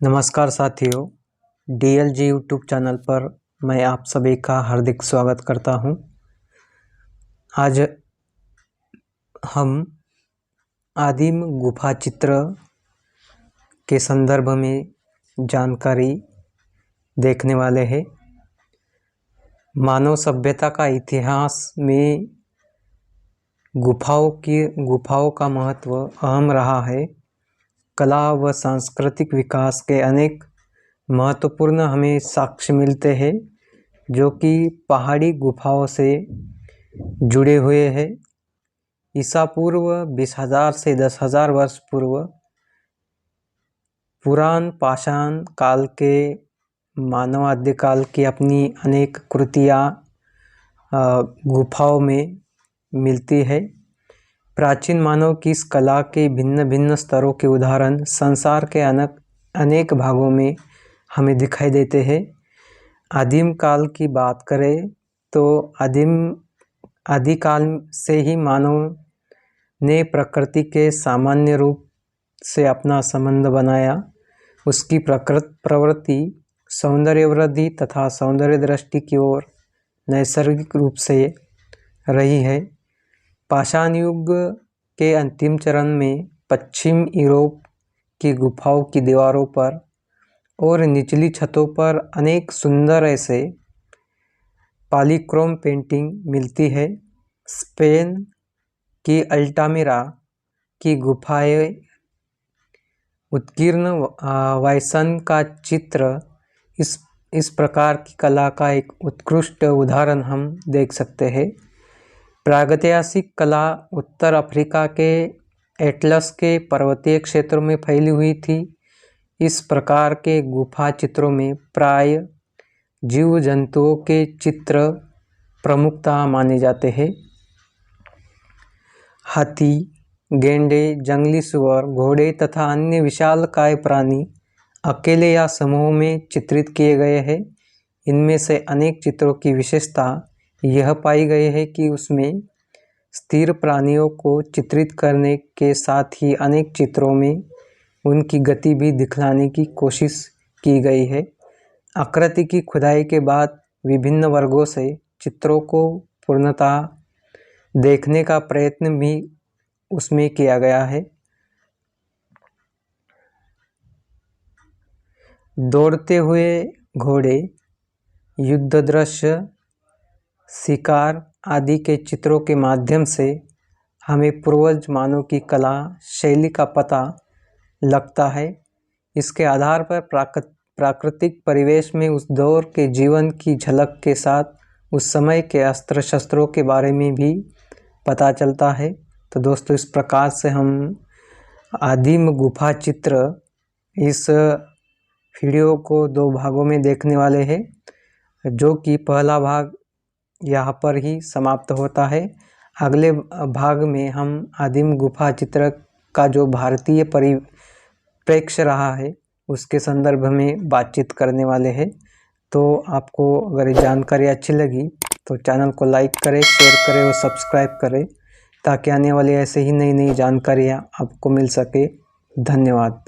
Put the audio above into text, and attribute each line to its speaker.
Speaker 1: नमस्कार साथियों, DLG YouTube channel पर मैं आप सभी का हार्दिक स्वागत करता हूं। आज हम आदिम गुफा चित्र के संदर्भ में जानकारी देखने वाले हैं। मानव सभ्यता का इतिहास में गुफाओं का महत्व अहम रहा है। कला व सांस्कृतिक विकास के अनेक महत्वपूर्ण हमें साक्ष्य मिलते हैं, जो कि पहाड़ी गुफाओं से जुड़े हुए हैं। ईसा पूर्व 20,000 से 10,000 वर्ष पूर्व पुरान पाषाण काल के मानव आद्यकाल की अपनी अनेक कृतियाँ गुफाओं में मिलती है। प्राचीन मानव की इस कला के भिन्न भिन्न स्तरों के उदाहरण संसार के अनेक भागों में हमें दिखाई देते हैं। आदिम काल की बात करें तो आदिकाल से ही मानव ने प्रकृति के सामान्य रूप से अपना संबंध बनाया। उसकी प्रवृत्ति सौंदर्य वृद्धि तथा सौंदर्य दृष्टि की ओर नैसर्गिक रूप से रही है। पाषाण युग के अंतिम चरण में पश्चिम यूरोप की गुफाओं की दीवारों पर और निचली छतों पर अनेक सुंदर ऐसे पॉलीक्रोम पेंटिंग मिलती है। स्पेन की अल्टामिरा की गुफाएं उत्कीर्ण वायसन का चित्र इस प्रकार की कला का एक उत्कृष्ट उदाहरण हम देख सकते हैं। प्रागैतिहासिक कला उत्तर अफ्रीका के एटलस के पर्वतीय क्षेत्रों में फैली हुई थी। इस प्रकार के गुफा चित्रों में प्राय जीव जंतुओं के चित्र प्रमुखतः माने जाते हैं। हाथी, गेंडे, जंगली सुअर, घोड़े तथा अन्य विशालकाय प्राणी अकेले या समूह में चित्रित किए गए हैं। इनमें से अनेक चित्रों की विशेषता यह पाई गई है कि उसमें स्थिर प्राणियों को चित्रित करने के साथ ही अनेक चित्रों में उनकी गति भी दिखलाने की कोशिश की गई है। आकृति की खुदाई के बाद विभिन्न वर्गों से चित्रों को पूर्णतः देखने का प्रयत्न भी उसमें किया गया है। दौड़ते हुए घोड़े, युद्ध दृश्य, शिकार आदि के चित्रों के माध्यम से हमें पूर्वज मानव की कला शैली का पता लगता है। इसके आधार पर प्राकृतिक परिवेश में उस दौर के जीवन की झलक के साथ उस समय के अस्त्र शस्त्रों के बारे में भी पता चलता है। तो दोस्तों, इस प्रकार से हम आदिम गुफा चित्र इस वीडियो को 2 भागों में देखने वाले हैं, जो कि पहला भाग यहाँ पर ही समाप्त होता है। अगले भाग में हम आदिम गुफा चित्र का जो भारतीय परिप्रेक्ष्य रहा है उसके संदर्भ में बातचीत करने वाले हैं। तो आपको अगर ये जानकारी अच्छी लगी तो चैनल को लाइक करें, शेयर करें और सब्सक्राइब करें, ताकि आने वाली ऐसे ही नई नई जानकारियाँ आपको मिल सके। धन्यवाद।